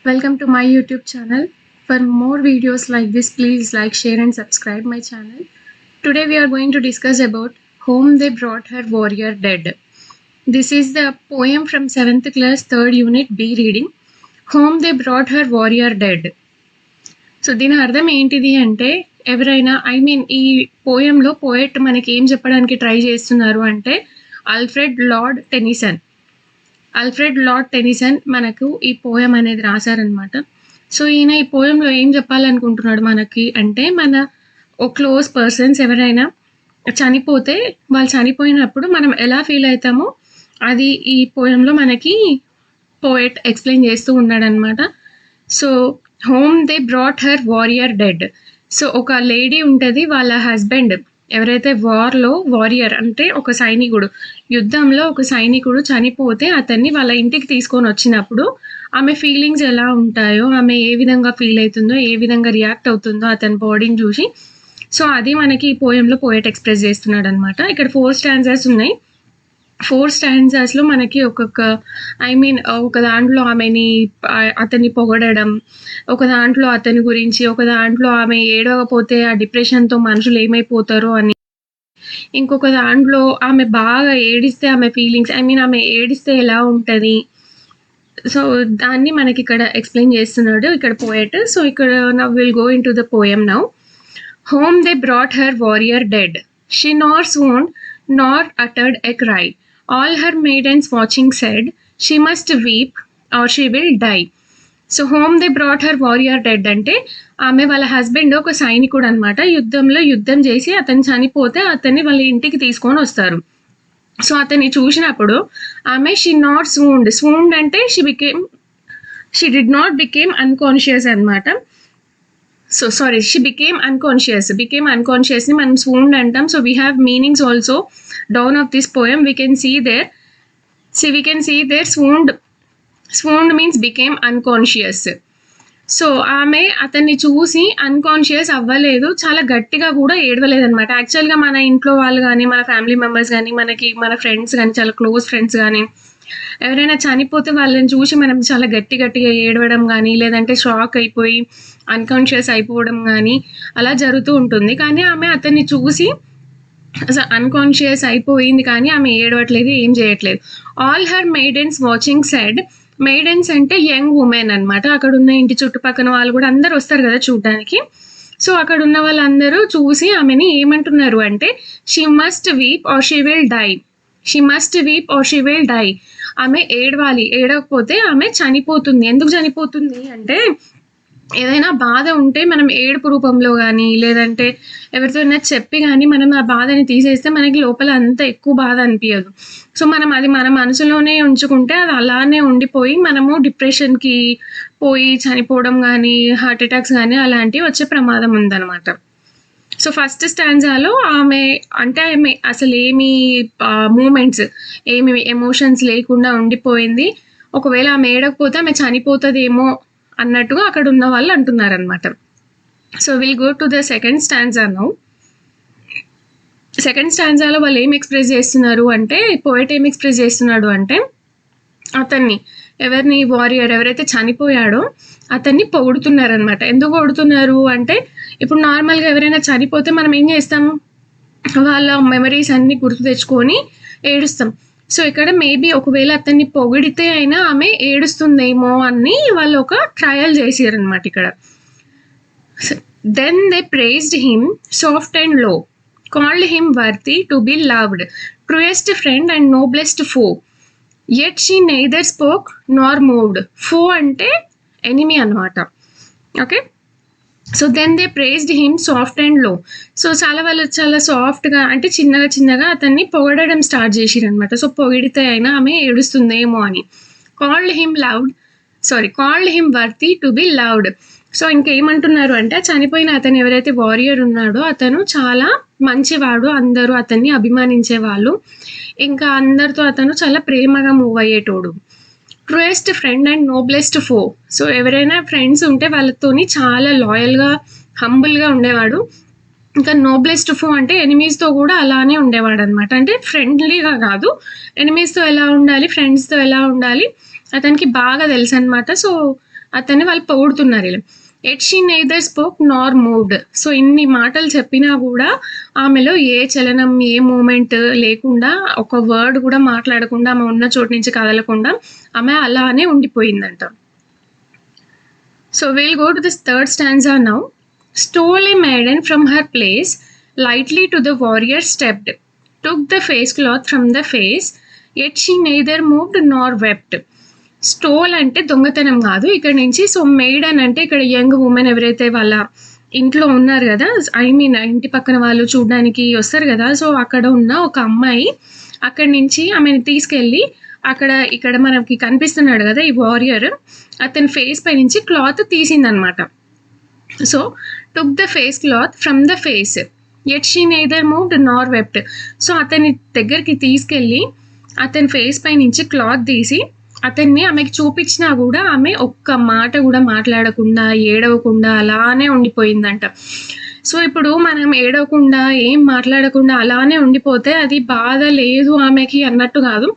Welcome to my YouTube channel. For more videos like this, please like, share and subscribe my channel. Today we are going to discuss about Home They Brought Her Warrior Dead. This is the poem from 7th class 3rd unit B reading. Home They Brought Her Warrior Dead. So దీని అర్థం ఏంటిది అంటే ఎవరైనా ఈ పోయంలో poet మనకి ఏం చెప్పడానికి try చేస్తున్నారు అంటే ఆల్ఫ్రెడ్ లార్డ్ టెనిసన్ మనకు ఈ పోయం అనేది రాశారనమాట. సో ఈయన ఈ పోయంలో ఏం చెప్పాలనుకుంటున్నాడు మనకి అంటే మన క్లోజ్ పర్సన్స్ ఎవరైనా చనిపోతే వాళ్ళు చనిపోయినప్పుడు మనం ఎలా ఫీల్ అవుతామో అది ఈ పోయంలో మనకి పోయెట్ ఎక్స్ప్లెయిన్ చేస్తూ ఉన్నాడనమాట. So home they brought her warrior dead. So ఒక లేడీ ఉంటుంది, వాళ్ళ హస్బెండ్ ఎవరైతే వారియర్ అంటే ఒక సైనికుడు, యుద్ధంలో ఒక సైనికుడు చనిపోతే అతన్ని వాళ్ళ ఇంటికి తీసుకొని వచ్చినప్పుడు ఆమె ఫీలింగ్స్ ఎలా ఉంటాయో, ఆమె ఏ విధంగా ఫీల్ అవుతుందో, ఏ విధంగా రియాక్ట్ అవుతుందో అతని బాడీని చూసి, సో అది మనకి ఈ పోయంలో పోయెట్ ఎక్స్ప్రెస్ చేస్తున్నాడు అనమాట. ఇక్కడ 4 స్టాంజాస్ ఉన్నాయి. 4 స్టాంజాస్లో మనకి ఒక దాంట్లో అతన్ని పొగడడం, ఒక దాంట్లో అతని గురించి, ఒక దాంట్లో ఆమె ఏడవకపోతే ఆ డిప్రెషన్తో మనుషులు ఏమైపోతారో అని, ఇంకొక దాంట్లో ఆమె బాగా ఏడిస్తే ఆమె ఫీలింగ్స్ ఆమె ఏడిస్తే ఎలా ఉంటుంది, సో దాన్ని మనకి ఇక్కడ ఎక్స్ప్లెయిన్ చేస్తున్నాడు ఇక్కడ పోయెట్. సో ఇక్కడ now will go into the poem now. Home they brought her warrior dead, she nor swooned nor uttered a cry. All her maidens watching said, she must weep or she will die. So home they brought her warrior dead అంటే ఆమె వాళ్ళ husband ఒక సైనికుడు అనమాట. యుద్ధం చేసి అతను చనిపోతే అతన్ని వాళ్ళ ఇంటికి తీసుకొని వస్తారు. సో అతన్ని చూసినప్పుడు ఆమె షీ నాట్ swooned అంటే she did not became unconscious అనమాట. So sorry, she became unconscious ని మనం swooned అంటాం. So we have meanings also down of this poem. We can see there swooned means became unconscious. So ఆమె అతన్ని చూసి unconscious అవ్వలేదు, చాలా గట్టిగా కూడా ఏడవలేదు అనమాట. యాక్చువల్గా మన ఇంట్లో వాళ్ళు కానీ, మన ఫ్యామిలీ మెంబర్స్ కానీ, మన ఫ్రెండ్స్ కానీ, చాలా క్లోజ్ ఫ్రెండ్స్ కానీ ఎవరైనా చనిపోతే వాళ్ళని చూసి మనం చాలా గట్టిగా ఏడవడం కానీ, లేదంటే షాక్ అయిపోయి అన్కాన్షియస్ అయిపోవడం కానీ అలా జరుగుతూ ఉంటుంది. కానీ ఆమె అతన్ని చూసి అసలు అన్కాన్షియస్ అయిపోయింది, కానీ ఆమె ఏడవట్లేదు, ఏం చేయట్లేదు. ఆల్ హర్ మెయిడెన్స్ వాచింగ్ సెడ్, మెయిడెన్స్ అంటే యంగ్ ఉమెన్ అనమాట. అక్కడ ఉన్న ఇంటి చుట్టుపక్కల వాళ్ళు కూడా అందరు వస్తారు కదా చూడడానికి. సో అక్కడ ఉన్న వాళ్ళందరూ చూసి ఆమెని ఏమంటున్నారు అంటే she must weep or she will die. ఆమె ఏడవాలి, ఏడవకపోతే ఆమె చనిపోతుంది. ఎందుకు చనిపోతుంది అంటే ఏదైనా బాధ ఉంటే మనం ఏడుపు రూపంలో కానీ, లేదంటే ఎవరితోనైనా చెప్పి కానీ మనం ఆ బాధని తీసేస్తే మనకి లోపల అంత ఎక్కువ బాధ అనిపించదు. సో మనం అది మన మనసులోనే ఉంచుకుంటే అది అలానే ఉండిపోయి మనము డిప్రెషన్కి పోయి చనిపోవడం కానీ, హార్ట్ అటాక్స్ కానీ అలాంటివి వచ్చే ప్రమాదం ఉందన్నమాట. సో ఫస్ట్ స్టాంజాలో ఆమె అసలు మూమెంట్స్, ఎమోషన్స్ లేకుండా ఉండిపోయింది. ఒకవేళ ఆమె ఏడకపోతే ఆమె చనిపోతుందేమో అన్నట్టుగా అక్కడ ఉన్న వాళ్ళు అంటున్నారనమాట. So will go to the second stanza now. Second స్టాంజాలో వాళ్ళు ఏం ఎక్స్ప్రెస్ చేస్తున్నారు అంటే, పోయెట్ ఏం ఎక్స్ప్రెస్ చేస్తున్నాడు అంటే వారియర్ ఎవరైతే చనిపోయాడో అతన్ని పొగుడుతున్నారనమాట. ఎందుకు పొగుడుతున్నారు అంటే, ఇప్పుడు నార్మల్గా ఎవరైనా చనిపోతే మనం ఏం చేస్తాం, వాళ్ళ మెమరీస్ అన్ని గుర్తు తెచ్చుకొని ఏడుస్తాం. సో ఇక్కడ మేబీ ఒకవేళ అతన్ని పొగిడితే అయినా ఆమె ఏడుస్తుందేమో అని వాళ్ళు ఒక ట్రయల్ చేసారనమాట ఇక్కడ. Then they praised him soft and low, called him worthy to be loved, truest friend and noblest foe, yet she neither spoke nor moved. Foe అంటే ఎనిమీ అనమాట. Okay, so then they praised him soft and low. So వాళ్ళు చాలా సాఫ్ట్గా అంటే చిన్నగా అతన్ని పొగడడం start చేసిరనమాట. So పొగిడితే అయినా ఆమె ఏడుస్తుందేమో అని. Called him worthy to be loved. So ఇంకేమంటున్నారు అంటే, చనిపోయిన అతను ఎవరైతే వారియర్ ఉన్నాడో అతను చాలా మంచివాడు, అందరూ అతన్ని అభిమానించేవాళ్ళు, ఇంకా అందరితో అతను చాలా ప్రేమగా మూవ్ అయ్యేటోడు. Truest friend and noblest foe. So ఎవరైనా ఫ్రెండ్స్ ఉంటే వాళ్ళతోని చాలా లాయల్గా, హంబుల్గా ఉండేవాడు. ఇంకా నోబ్లెస్ట్ ఫో అంటే ఎనిమీస్తో కూడా అలానే ఉండేవాడు అనమాట. అంటే ఫ్రెండ్లీగా కాదు, ఎనిమీస్తో ఎలా ఉండాలి, ఫ్రెండ్స్తో ఎలా ఉండాలి అతనికి బాగా తెలుసు అనమాట. సో అతన్ని వాళ్ళు పొగుడుతున్నారు ఇలా. At she neither spoke nor moved. So ఇన్ని మాటలు చెప్పినా కూడా ఆమెలో ఏ చలనం, ఏ మూమెంట్ లేకుండా, ఒక వర్డ్ కూడా మాట్లాడకుండా, ఆమె ఉన్న చోటు నుంచి కదలకుండా ఆమె అలానే ఉండిపోయిందంట. So we'll go to this third stanza now. Stole a maiden from her place, lightly to the warrior stepped, took the face cloth from the face, yet she neither moved nor wept. Stole అంటే దొంగతనం కాదు ఇక్కడ నుంచి. So maiden అంటే ఇక్కడ young women ఎవరైతే వాళ్ళ ఇంట్లో ఉన్నారు కదా, ఐ మీన్ ఇంటి పక్కన వాళ్ళు చూడడానికి వస్తారు కదా, సో అక్కడ ఉన్న ఒక అమ్మాయి అక్కడి నుంచి ఆమెను తీసుకెళ్ళి ఇక్కడ మనకి కనిపిస్తున్నాడు కదా ఈ వారియర్, అతని ఫేస్ పై నుంచి క్లాత్ తీసిందనమాట. So took the face cloth from the face, yet she neither moved nor wept. So అతని దగ్గరికి తీసుకెళ్ళి అతని ఫేస్ పై నుంచి క్లాత్ తీసి అతన్ని ఆమెకి చూపించినా కూడా ఆమె ఒక్క మాట కూడా మాట్లాడకుండా, ఏడవకుండా అలానే ఉండిపోయిందంట. సో ఇప్పుడు మనం ఏడవకుండా, ఏం మాట్లాడకుండా అలానే ఉండిపోతే అది బాధ లేదు ఆమెకి అన్నట్టు కాదు,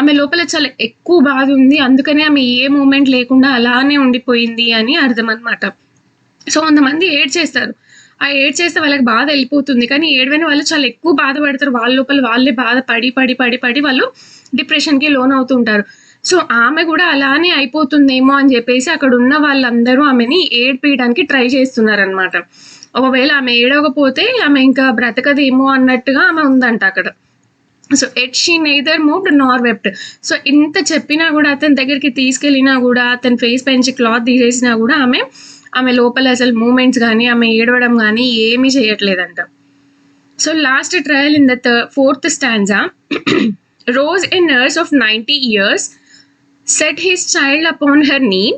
ఆమె లోపల చాలా ఎక్కువ బాధ ఉంది, అందుకనే ఆమె ఏ మూమెంట్ లేకుండా అలానే ఉండిపోయింది అని అర్థం అనమాట. సో కొంతమంది ఏడ్చేస్తారు, ఆ ఏడ్చేస్తే వాళ్ళకి బాధ వెళ్ళిపోతుంది, కానీ ఏడవని వాళ్ళు చాలా ఎక్కువ బాధపడతారు, వాళ్ళ లోపల వాళ్ళే బాధ పడి పడి పడి పడి వాళ్ళు డిప్రెషన్కి లోన్ అవుతుంటారు. సో ఆమె కూడా అలానే అయిపోతుందేమో అని చెప్పేసి అక్కడ ఉన్న వాళ్ళందరూ ఆమెని ఏడ్పేయడానికి ట్రై చేస్తున్నారనమాట. ఒకవేళ ఆమె ఏడవకపోతే ఆమె ఇంకా బ్రతకదేమో అన్నట్టుగా ఆమె ఉందంట అక్కడ. So at she neither moved nor wept. So ఇంత చెప్పినా కూడా, అతని దగ్గరికి తీసుకెళ్ళినా కూడా, అతని ఫేస్ పెంచి క్లాత్ తీసేసినా కూడా ఆమె లోపల అసలు మూమెంట్స్ కానీ, ఆమె ఏడవడం కానీ ఏమీ చేయట్లేదంట. So last trial in the fourth stanza. Rose a nurse of 90 years, set his child upon her knee,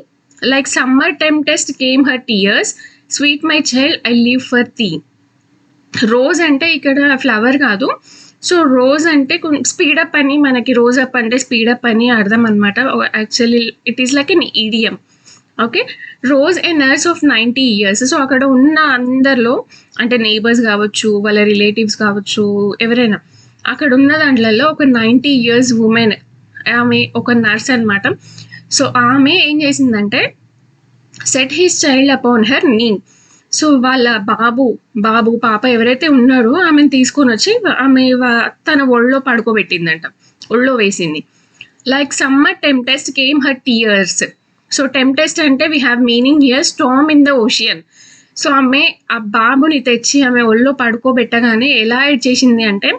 like summer tempest came her tears, sweet my child I live for thee. Rose అంటే ఇక్కడ flower కాదు, so rose అంటే speedup అని, మనకి rose up అంటే speedup అని అర్థం అనమాట. Actually it is like an ఈడియం. Okay, rose A nurse of 90 years. So అక్కడ ఉన్న అందరిలో అంటే నైబర్స్ కావచ్చు, వాళ్ళ రిలేటివ్స్ కావచ్చు, ఎవరైనా అక్కడ ఉన్న దాంట్లలో ఒక 90 years ఉమెన్, ఆమె ఒక నర్స్ అనమాట. సో ఆమె ఏం చేసిందంటే set his child upon her నీ. సో వాళ్ళ బాబు పాప ఎవరైతే ఉన్నారో ఆమెను తీసుకొని వచ్చి ఆమె తన ఒళ్ళో పడుకోబెట్టిందంట, ఒళ్ళో వేసింది. Like summer tempest came her tears. So tempest అంటే we have meaning here storm in the ocean. So ఆమె ఆ బాబుని తెచ్చి ఆమె ఒళ్ళో పడుకోబెట్టగానే ఎలా ఏడ్చేసింది అంటే,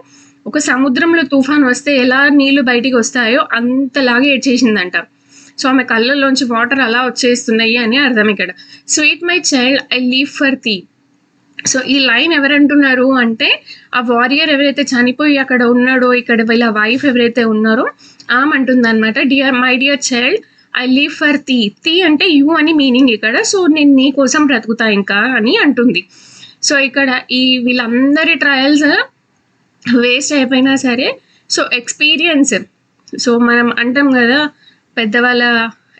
ఒక సముద్రంలో తుఫాన్ వస్తే ఎలా నీళ్లు బయటికి వస్తాయో అంతలాగా ఏడ్చేసిందంట. సో ఆమె కళ్ళల్లోంచి వాటర్ అలా వచ్చేస్తున్నాయి అని అర్థం ఇక్కడ. Sweet my child I live for thee. So ఈ లైన్ ఎవరంటున్నారు అంటే, ఆ వారియర్ ఎవరైతే చనిపోయి అక్కడ ఉన్నాడో, ఇక్కడ వీళ్ళ వైఫ్ ఎవరైతే ఉన్నారో ఆమె అంటుందన్నమాట. My dear child I live for thee. Thee అంటే యూ అని మీనింగ్ ఇక్కడ. సో నేను నీ కోసం బ్రతుకుతా ఇంకా అని అంటుంది. సో ఇక్కడ ఈ వీళ్ళందరి ట్రయల్స్ వేస్ట్ అయిపోయినా సరే, సో ఎక్స్పీరియన్స్, సో మనం అంటాం కదా పెద్దవాళ్ళ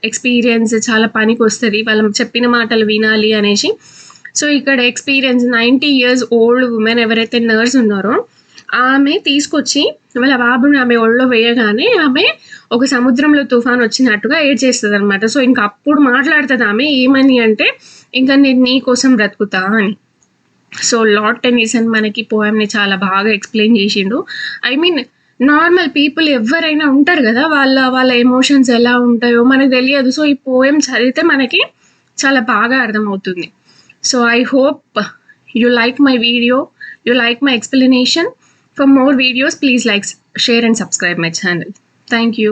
ఎక్స్పీరియన్స్ చాలా పనికి వస్తుంది, వాళ్ళు చెప్పిన మాటలు వినాలి అనేసి. సో ఇక్కడ ఎక్స్పీరియన్స్ 90 years ఓల్డ్ ఉమెన్ ఎవరైతే నర్స్ ఉన్నారో ఆమె తీసుకొచ్చి వాళ్ళ బాబుని ఆమె ఒళ్ళో వేయగానే ఆమె ఒక సముద్రంలో తుఫాన్ వచ్చినట్టుగా ఏడ్చేస్తుంది అనమాట. సో ఇంకా అప్పుడు మాట్లాడుతుంది ఆమె ఏమని అంటే, ఇంకా నేను నీ కోసం బ్రతుకుతా అని. సో లార్డ్ టెన్నిసన్ మనకి పోయంని చాలా బాగా ఎక్స్ప్లెయిన్ చేసిండు. ఐ మీన్ నార్మల్ పీపుల్ ఎవరైనా ఉంటారు కదా, వాళ్ళ ఎమోషన్స్ ఎలా ఉంటాయో మనకు తెలియదు. సో ఈ పోయం చదివితే మనకి చాలా బాగా అర్థమవుతుంది. So I hope you like my video, you like my explanation. For more videos, please like, share and subscribe my channel. Thank you.